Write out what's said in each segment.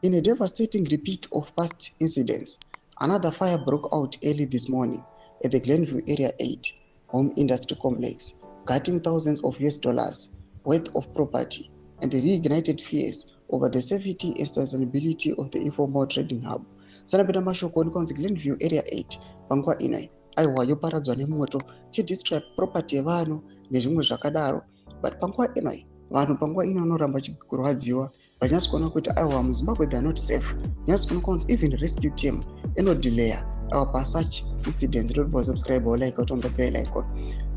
In a devastating repeat of past incidents, another fire broke out early this morning at the Glenview Area 8 home industry complex, gutting thousands of US dollars worth of property and reignited fears over the safety and sustainability of the informal trading hub. Sanapita mashoko onikonzi Glenview Area 8 panguva ino aiwa yoparadzwa nemoto chidestroy property yevanhu nezvimwe zvakadaro, but panguva ino vanhu panguva ino vanoramba kurwadziwa vanyatso kuona kuti aiwa muZimbabwe they are not safe. Nyatso kuona kunzi even rescue team inodelaya pa such incidents. Don't subscribe or like on the bell icon.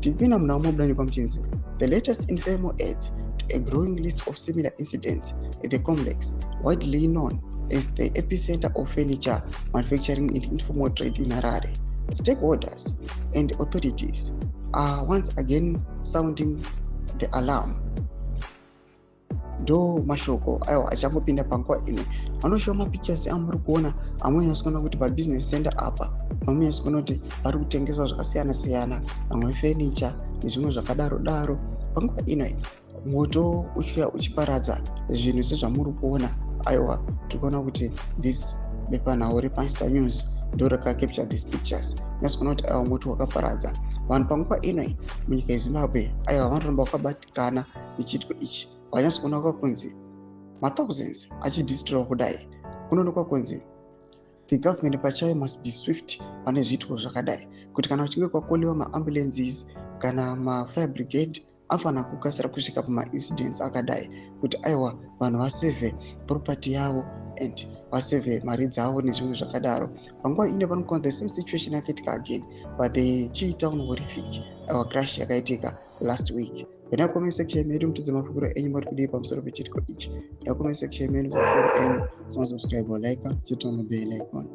Tipina mnamo mdani kwa mchinzi. The latest infamous adds to a growing list of similar incidents at the complex, widely known as the epicenter of furniture manufacturing and informal trade in Harare. Stakeholders and authorities are once again sounding the alarm. Do mashoko aiwa achangopinda panguva ino anoshowa mapictures amuri kuona amwe anasikuona kuti pabusiness center apa amwe anasikuona kuti pari kutengeswa zvakasiyana siyana, amwe furniture nezvimwe zvakadaro daro. Panguva ino moto uchiparadza zvinhu sezvamuri kuona aiwa tikuona kuti this bepanhau rePansta News ndo rakacapture these pictures. Nasikuona kuti aiwa moto wakaparadza vanhu panguva ino munyika yeZimbabwe aiwa vanoramba vakabatikana nechitiko ichi. Vanyatso kuona kwakunzi thousands achidestroy kudai kunoonekwa kunzi the government pachayo must be swift pane zviitiko zvakadai, kuti kana kuchinge kwakolewa maambulances kana mafire brigade afana kukasira kusvika pamaincidents akadai kuti aiwa vanhu vasevhe property yavo and vasevhe mari dzavo nezvimwe zvakadaro. Panguva ine panokuona the same situation yakaitika again but the chiitown horrific crash yakaitika last week. Pena comment section yedu mtudze mafukuro enyu muri kudii pamusoro pechitiko ichi. Pena comment section yedu mafukuro enyu, subscribe or like, chitona bell icon.